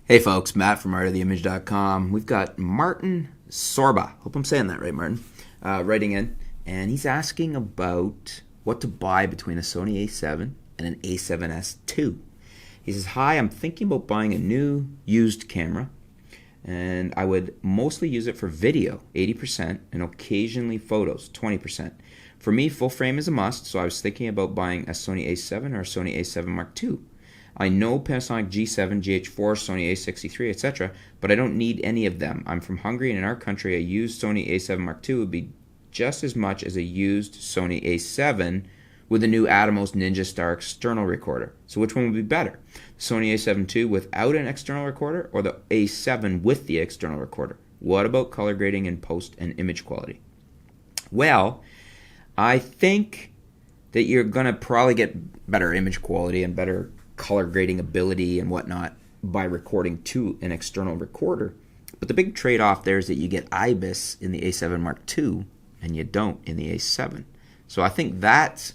Hey folks, Matt from artoftheimage.com. We've got Martin Sorba, hope I'm saying that right, Martin, writing in, and he's asking about what to buy between a Sony A7 and an A7S II. He says, hi, I'm thinking about buying a new used camera, and I would mostly use it for video, 80%, and occasionally photos, 20%. For me, full frame is a must, so I was thinking about buying a Sony A7 or a Sony A7 Mark II. I know Panasonic G7, GH4, Sony A63, etc., but I don't need any of them. I'm from Hungary, and in our country, a used Sony A7 Mark II would be just as much as a used Sony A7 with the new Atomos Ninja Star external recorder. So which one would be better? Sony A7 II without an external recorder, or the A7 with the external recorder? What about color grading and post and image quality? Well, I think that you're going to probably get better image quality and better color grading ability and whatnot by recording to an external recorder. But the big trade-off there is that you get ibis in the A7 Mark II and you don't in the A7. So I think that's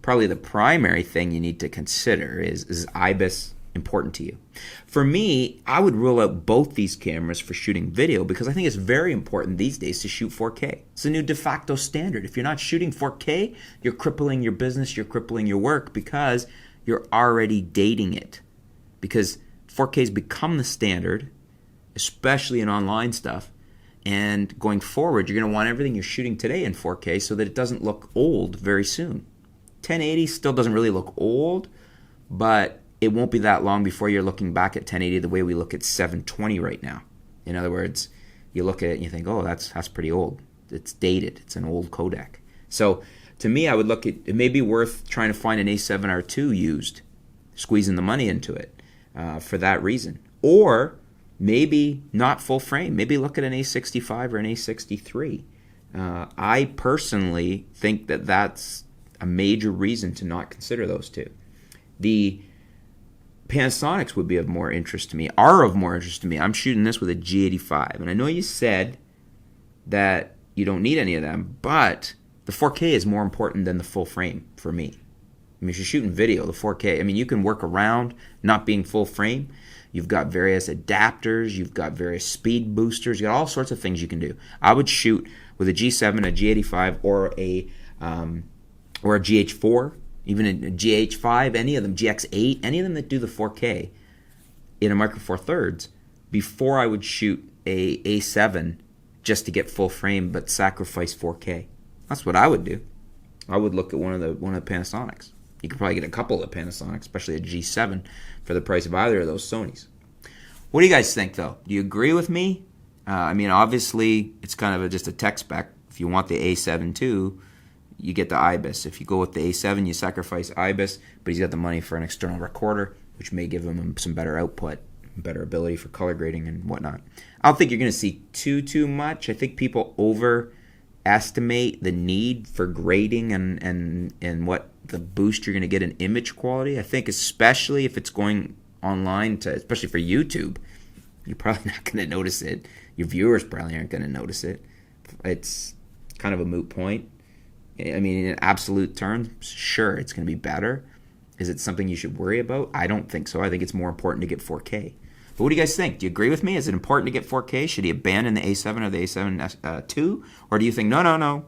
probably the primary thing you need to consider is ibis important to you. For me, I would rule out both these cameras for shooting video because I think it's very important these days to shoot 4K. It's a new de facto standard. If you're not shooting 4K, you're crippling your business, you're crippling your work because you're already dating it. Because 4K has become the standard, especially in online stuff. And going forward, you're going to want everything you're shooting today in 4K so that it doesn't look old very soon. 1080 still doesn't really look old, but it won't be that long before you're looking back at 1080 the way we look at 720 right now. In other words, you look at it and you think, oh, that's pretty old. It's dated. It's an old codec. So to me, I would look at it may be worth trying to find an A7R2 used, squeezing the money into it for that reason. Or maybe not full frame. Maybe look at an A65 or an A63. I personally think that that's a major reason to not consider those two. The Panasonics would be of more interest to me, are of more interest to me. I'm shooting this with a G85, and I know you said that you don't need any of them, but the 4K is more important than the full frame for me. I mean, if you're shooting video, the 4K, I mean, you can work around not being full frame. You've got various adapters, you've got various speed boosters, you've got all sorts of things you can do. I would shoot with a G7, a G85, or a GH4, even a GH5, any of them, GX8, any of them that do the 4K in a Micro Four Thirds, before I would shoot a A7 just to get full frame but sacrifice 4K. That's what I would do. I would look at one of the Panasonics. You could probably get a couple of Panasonics, especially a G7, for the price of either of those Sonys. What do you guys think, though? Do you agree with me? I mean, obviously, it's kind of just a tech spec. If you want the A7 too, you get the ibis. If you go with the A7, you sacrifice ibis, but he's got the money for an external recorder, which may give him some better output, better ability for color grading and whatnot. I don't think you're going to see too much. I think people overestimate the need for grading and what the boost you're going to get in image quality. I think especially if it's going online, especially for YouTube, you're probably not going to notice it. Your viewers probably aren't going to notice it. It's kind of a moot point. I mean, in absolute terms, sure, it's going to be better. Is it something you should worry about? I don't think so. I think it's more important to get 4K. But what do you guys think? Do you agree with me? Is it important to get 4K? Should he abandon the A7 or the A7 II? Or do you think, no,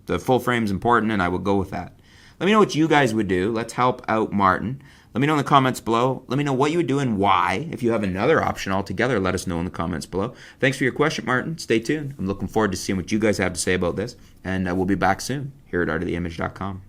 the full frame is important and I will go with that? Let me know what you guys would do. Let's help out Martin. Let me know in the comments below. Let me know what you would do and why. If you have another option altogether, let us know in the comments below. Thanks for your question, Martin. Stay tuned. I'm looking forward to seeing what you guys have to say about this. And we'll be back soon here at artoftheimage.com.